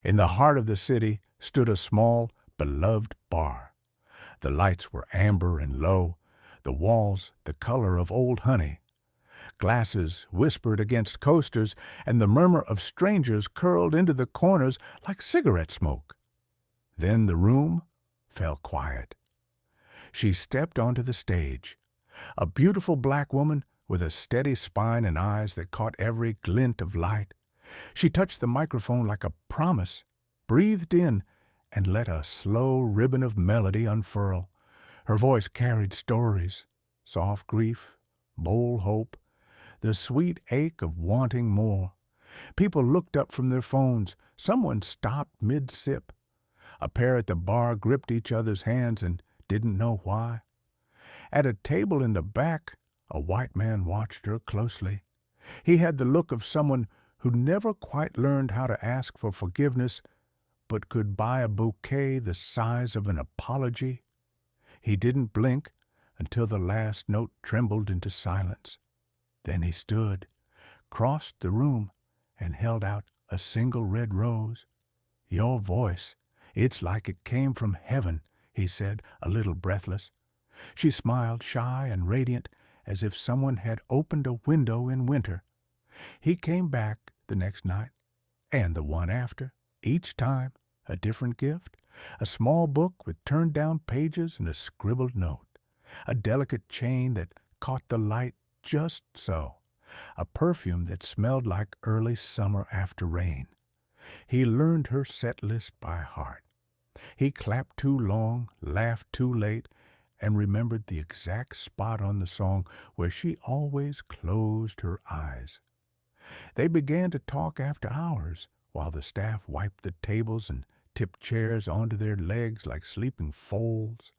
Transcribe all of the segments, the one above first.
In the heart of the city stood a small, beloved bar. The lights were amber and low, the walls the color of old honey. Glasses whispered against coasters, and the murmur of strangers curled into the corners like cigarette smoke. Then the room fell quiet. She stepped onto the stage, a beautiful black woman with a steady spine and eyes that caught every glint of light. She touched the microphone like a promise, breathed in, and let a slow ribbon of melody unfurl. Her voice carried stories, soft grief, bold hope, the sweet ache of wanting more. People looked up from their phones. Someone stopped mid-sip. A pair at the bar gripped each other's hands and didn't know why. At a table in the back, a white man watched her closely. He had the look of someone who never quite learned how to ask for forgiveness, but could buy a bouquet the size of an apology. He didn't blink until the last note trembled into silence. Then he stood, crossed the room, and held out a single red rose. "Your voice, it's like it came from heaven," he said, a little breathless. She smiled, shy and radiant, as if someone had opened a window in winter. He came back the next night, and the one after, each time a different gift, a small book with turned-down pages and a scribbled note, a delicate chain that caught the light just so, a perfume that smelled like early summer after rain. He learned her set list by heart. He clapped too long, laughed too late, and remembered the exact spot on the song where she always closed her eyes. They began to talk after hours, while the staff wiped the tables and tipped chairs onto their legs like sleeping foals.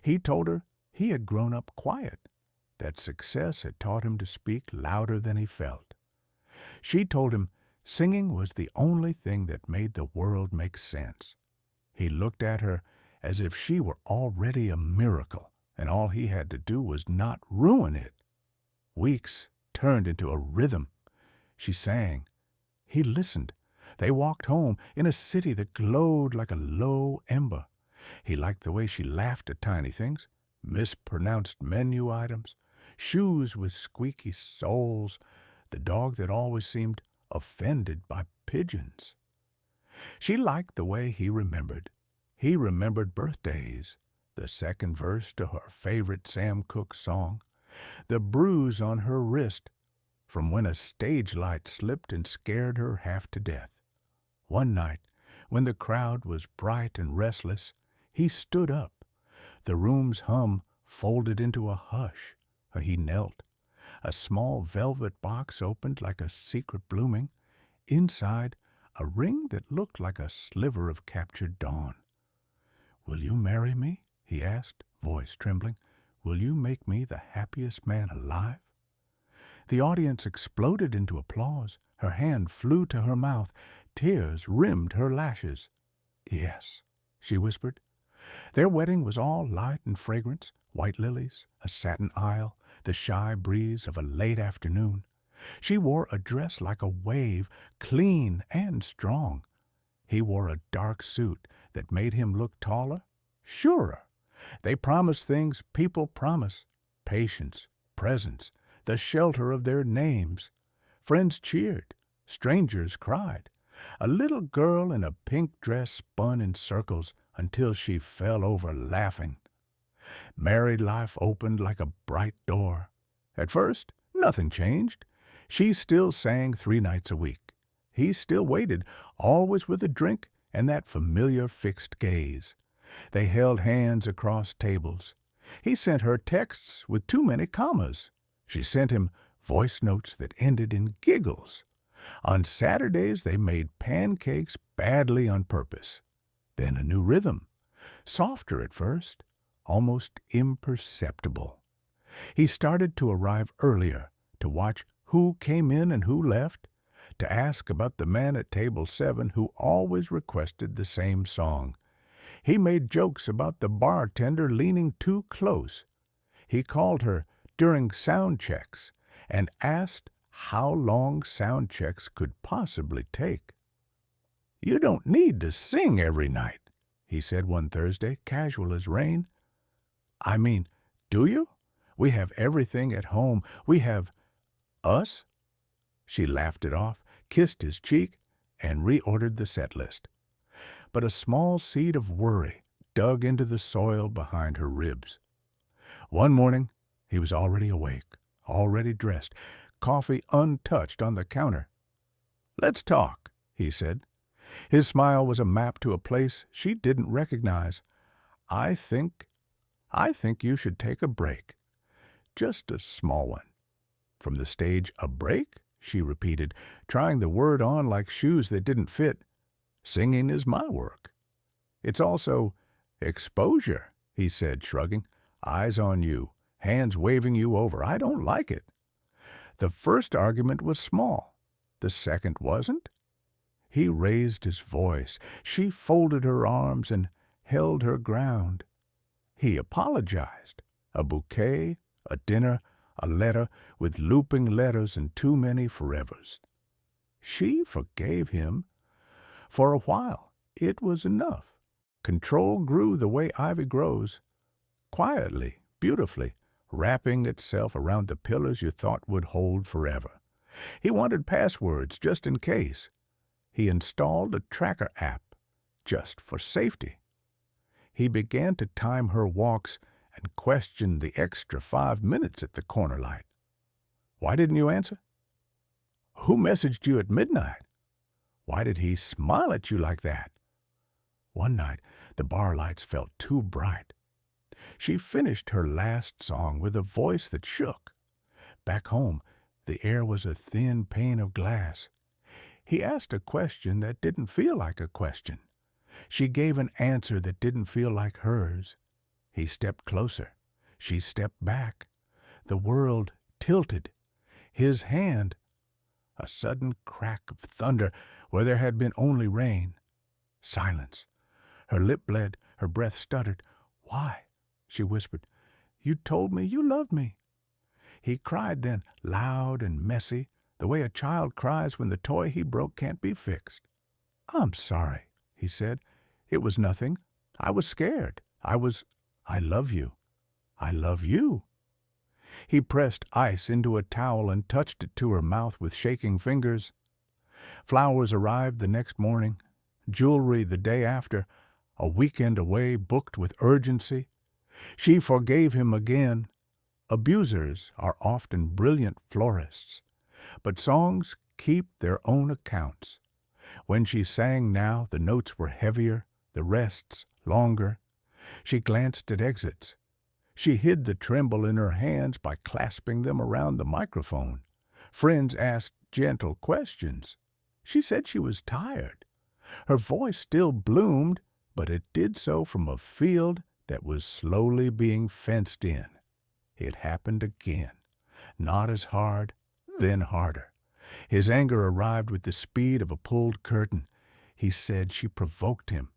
He told her he had grown up quiet, that success had taught him to speak louder than he felt. She told him singing was the only thing that made the world make sense. He looked at her as if she were already a miracle, and all he had to do was not ruin it. Weeks turned into a rhythm. She sang. He listened. They walked home in a city that glowed like a low ember. He liked the way she laughed at tiny things, mispronounced menu items, shoes with squeaky soles, the dog that always seemed offended by pigeons. She liked the way he remembered. He remembered birthdays, the second verse to her favorite Sam Cooke song, the bruise on her wrist from when a stage light slipped and scared her half to death. One night, when the crowd was bright and restless, he stood up. The room's hum folded into a hush. He knelt. A small velvet box opened like a secret blooming. Inside, a ring that looked like a sliver of captured dawn. "Will you marry me?" he asked, voice trembling. "Will you make me the happiest man alive?" The audience exploded into applause. Her hand flew to her mouth. Tears rimmed her lashes. "Yes," she whispered. Their wedding was all light and fragrance, white lilies, a satin aisle, the shy breeze of a late afternoon. She wore a dress like a wave, clean and strong. He wore a dark suit that made him look taller, surer. They promised things people promise: patience, presence, the shelter of their names. Friends cheered, strangers cried. A little girl in a pink dress spun in circles until she fell over laughing. Married life opened like a bright door. At first, nothing changed. She still sang 3 nights a week. He still waited, always with a drink and that familiar fixed gaze. They held hands across tables. He sent her texts with too many commas. She sent him voice notes that ended in giggles. On Saturdays they made pancakes badly on purpose. Then a new rhythm, softer at first, almost imperceptible. He started to arrive earlier, to watch who came in and who left, to ask about the man at table 7 who always requested the same song. He made jokes about the bartender leaning too close. He called her during sound checks and asked how long sound checks could possibly take. "You don't need to sing every night," he said one Thursday, casual as rain. "I mean, do you? We have everything at home. We have us." She laughed it off, kissed his cheek, and reordered the set list. But a small seed of worry dug into the soil behind her ribs. One morning, he was already awake, already dressed, coffee untouched on the counter. "Let's talk," he said. His smile was a map to a place she didn't recognize. I think you should take a break. Just a small one." From the stage, "A break?" she repeated, trying the word on like shoes that didn't fit. "Singing is my work." "It's also exposure," he said, shrugging. "Eyes on you, hands waving you over. I don't like it." The first argument was small. The second wasn't. He raised his voice. She folded her arms and held her ground. He apologized. A bouquet, a dinner, a letter with looping letters and too many forevers. She forgave him. For a while, it was enough. Control grew the way ivy grows, quietly, beautifully, wrapping itself around the pillars you thought would hold forever. He wanted passwords just in case. He installed a tracker app just for safety. He began to time her walks and questioned the extra 5 minutes at the corner light. "Why didn't you answer?" "Who messaged you at midnight?" "Why did he smile at you like that?" One night, the bar lights felt too bright. She finished her last song with a voice that shook. Back home, the air was a thin pane of glass. He asked a question that didn't feel like a question. She gave an answer that didn't feel like hers. He stepped closer. She stepped back. The world tilted. His hand, a sudden crack of thunder where there had been only rain. Silence. Her lip bled, her breath stuttered. "Why?" she whispered. "You told me you loved me." He cried then, loud and messy, the way a child cries when the toy he broke can't be fixed. "I'm sorry," he said. "It was nothing. I was scared. I love you. I love you." He pressed ice into a towel and touched it to her mouth with shaking fingers. Flowers arrived the next morning, jewelry the day after, a weekend away booked with urgency. She forgave him again. Abusers are often brilliant florists, but songs keep their own accounts. When she sang now, the notes were heavier, the rests longer. She glanced at exits. She hid the tremble in her hands by clasping them around the microphone. Friends asked gentle questions. She said she was tired. Her voice still bloomed, but it did so from a field that was slowly being fenced in. It happened again. Not as hard, then harder. His anger arrived with the speed of a pulled curtain. He said she provoked him.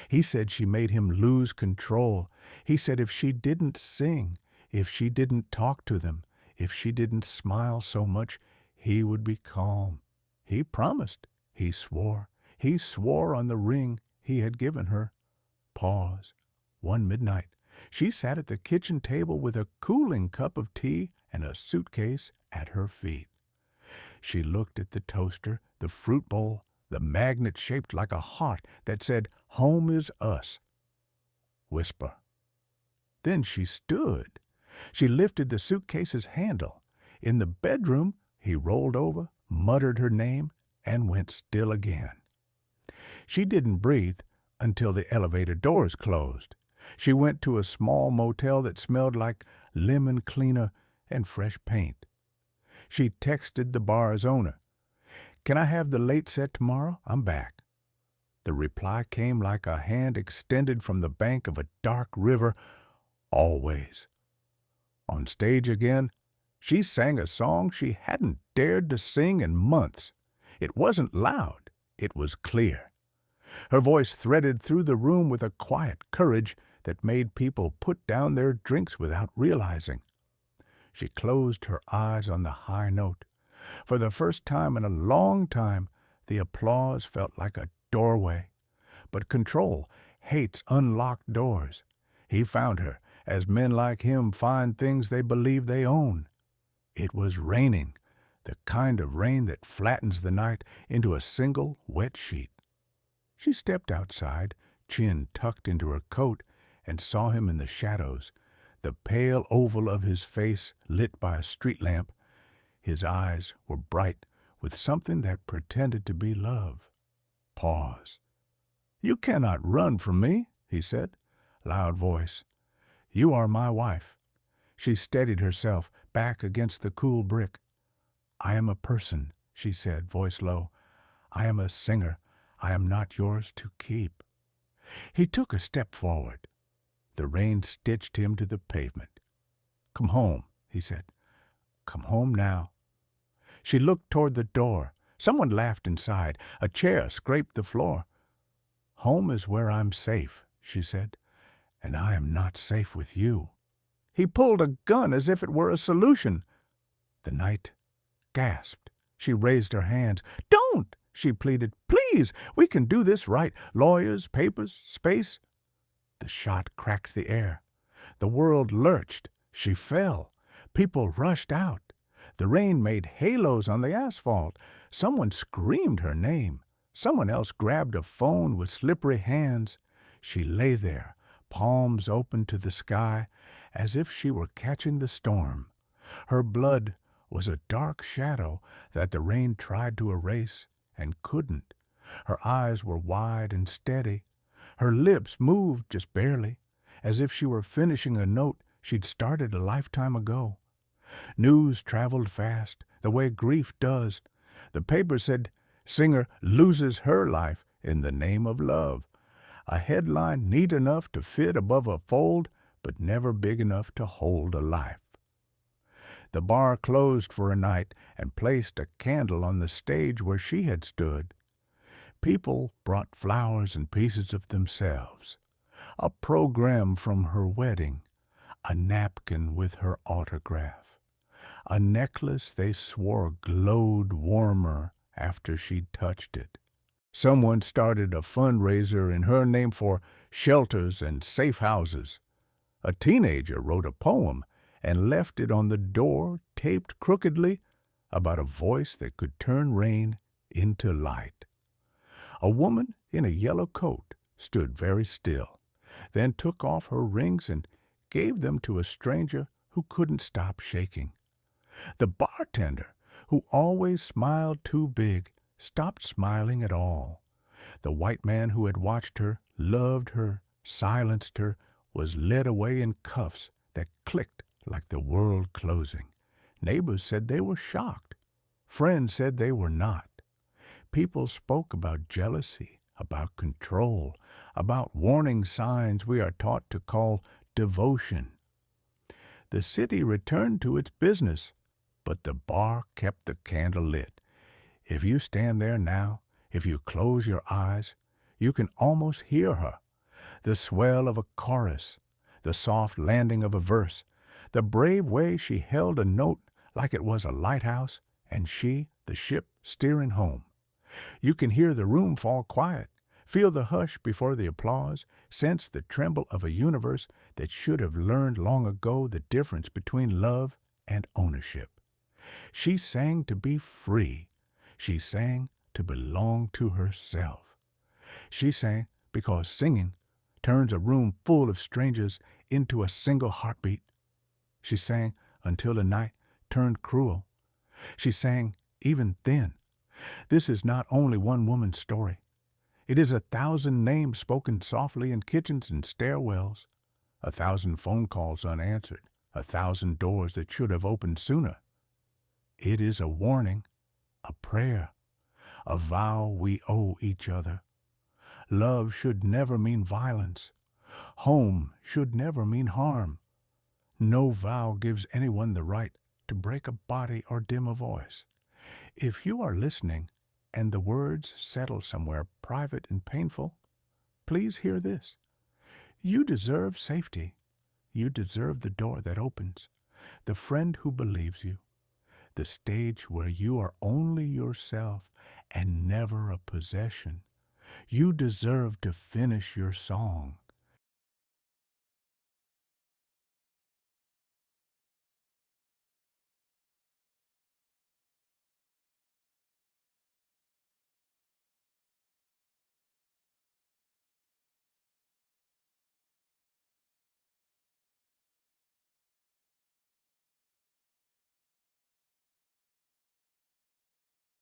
He said she made him lose control. He said if she didn't sing, if she didn't talk to them, if she didn't smile so much, he would be calm. He promised. He swore. He swore on the ring he had given her. Pause. One midnight, she sat at the kitchen table with a cooling cup of tea and a suitcase at her feet. She looked at the toaster, the fruit bowl, the magnet shaped like a heart that said, "Home is us." Whisper. Then she stood. She lifted the suitcase's handle. In the bedroom, he rolled over, muttered her name, and went still again. She didn't breathe until the elevator doors closed. She went to a small motel that smelled like lemon cleaner and fresh paint. She texted the bar's owner. "Can I have the late set tomorrow? I'm back." The reply came like a hand extended from the bank of a dark river. "Always." On stage again, she sang a song she hadn't dared to sing in months. It wasn't loud. It was clear. Her voice threaded through the room with a quiet courage that made people put down their drinks without realizing. She closed her eyes on the high note. For the first time in a long time, the applause felt like a doorway. But control hates unlocked doors. He found her, as men like him find things they believe they own. It was raining, the kind of rain that flattens the night into a single wet sheet. She stepped outside, chin tucked into her coat, and saw him in the shadows, the pale oval of his face lit by a street lamp. His eyes were bright with something that pretended to be love. Pause. "You cannot run from me," he said, loud voice. "You are my wife." She steadied herself back against the cool brick. "I am a person," she said, voice low. "I am a singer. I am not yours to keep." He took a step forward. The rain stitched him to the pavement. "Come home," he said. "Come home now." She looked toward the door. Someone laughed inside. A chair scraped the floor. "Home is where I'm safe," she said, "and I am not safe with you." He pulled a gun as if it were a solution. The night gasped. She raised her hands. "Don't!" she pleaded. "Please! We can do this right. Lawyers, papers, space." The shot cracked the air. The world lurched. She fell. People rushed out. The rain made halos on the asphalt. Someone screamed her name. Someone else grabbed a phone with slippery hands. She lay there, palms open to the sky, as if she were catching the storm. Her blood was a dark shadow that the rain tried to erase and couldn't. Her eyes were wide and steady. Her lips moved just barely, as if she were finishing a note she'd started a lifetime ago. News traveled fast, the way grief does. The paper said, "Singer loses her life in the name of love." A headline neat enough to fit above a fold, but never big enough to hold a life. The bar closed for a night and placed a candle on the stage where she had stood. People brought flowers and pieces of themselves. A program from her wedding, a napkin with her autograph, a necklace they swore glowed warmer after she'd touched it. Someone started a fundraiser in her name for shelters and safe houses. A teenager wrote a poem and left it on the door, taped crookedly, about a voice that could turn rain into light. A woman in a yellow coat stood very still, then took off her rings and gave them to a stranger who couldn't stop shaking. The bartender, who always smiled too big, stopped smiling at all. The white man who had watched her, loved her, silenced her, was led away in cuffs that clicked like the world closing. Neighbors said they were shocked. Friends said they were not. People spoke about jealousy, about control, about warning signs we are taught to call devotion. The city returned to its business, but the bar kept the candle lit. If you stand there now, if you close your eyes, you can almost hear her. The swell of a chorus, the soft landing of a verse, the brave way she held a note like it was a lighthouse, and she, the ship, steering home. You can hear the room fall quiet, feel the hush before the applause, sense the tremble of a universe that should have learned long ago the difference between love and ownership. She sang to be free. She sang to belong to herself. She sang because singing turns a room full of strangers into a single heartbeat. She sang until the night turned cruel. She sang even then. This is not only one woman's story. It is 1,000 names spoken softly in kitchens and stairwells, 1,000 phone calls unanswered, 1,000 doors that should have opened sooner. It is a warning, a prayer, a vow we owe each other. Love should never mean violence. Home should never mean harm. No vow gives anyone the right to break a body or dim a voice. If you are listening and the words settle somewhere private and painful, please hear this. You deserve safety. You deserve the door that opens, the friend who believes you, the stage where you are only yourself and never a possession. You deserve to finish your song.